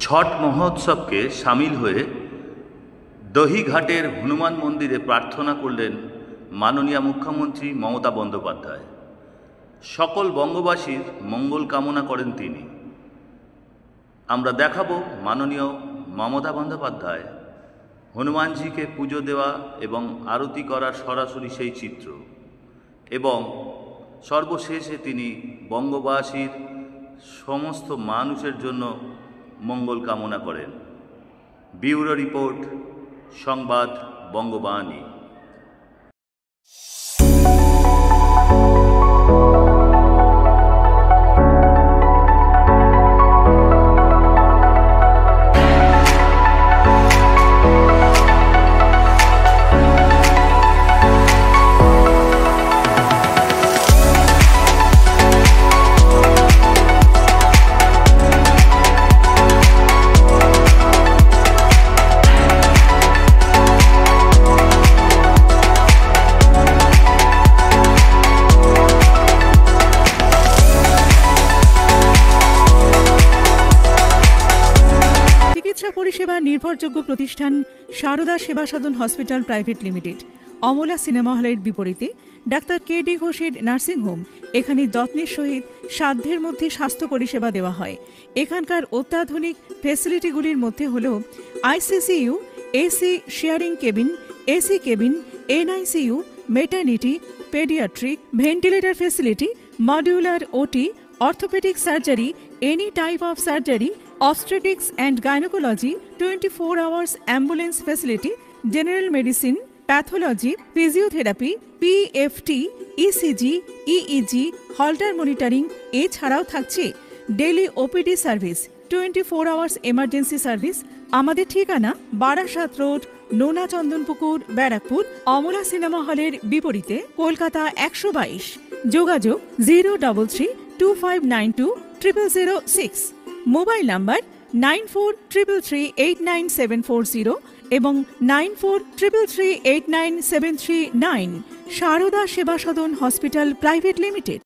ছট মহোৎসবকে সামিল হয়ে দহিঘাটের হনুমান মন্দিরে প্রার্থনা করলেন মাননীয় মুখ্যমন্ত্রী মমতা বন্দ্যোপাধ্যায়। সকল বঙ্গবাসীর মঙ্গল কামনা করেন তিনি। আমরা দেখাবো মাননীয় মমতা বন্দ্যোপাধ্যায় হনুমানজিকে পুজো দেওয়া এবং আরতি করার সরাসরি সেই চিত্র, এবং সর্বশেষে তিনি বঙ্গবাসীর সমস্ত মানুষের জন্য মঙ্গল কামনা করেন। ব্যুরো রিপোর্ট, সংবাদ বঙ্গবাণী। পরিষেবা নির্ভরযোগ্য প্রতিষ্ঠান Sarada Seva Sadhan hospital private limited, Amala cinema হলের বিপরীতে ডাক্তার কে.ডি. ঘোষের নার্সিংহোম। এখানে যত্নের সহিত সাধ্যের মধ্যে স্বাস্থ্য পরিষেবা দেওয়া হয়। এখানকার অত্যাধুনিক ফেসিলিটিগুলির মধ্যে হল ICCU, AC sharing cabin, AC cabin, NICU, maternity, paediatric, ventilator facility, modular OT, orthopaedic surgery, any type of surgery, obstetrics and gynecology, 24 hours ambulance facility, general medicine, pathology, physiotherapy, PFT, ECG, EEG, Holter monitoring এছাড়াও থাকছে daily OPD service, 24 hours emergency service. আমাদের ঠিকানা Barasat road, নোনা Chandanpukur, Barrackpore, Amala cinema হলের বিপরীতে, কলকাতা 122। যোগাযোগ 03325920006। Mobile number 9433389740 এবং 9433389739। সারদা সেবা সদন হসপিটাল প্রাইভেট লিমিটেড।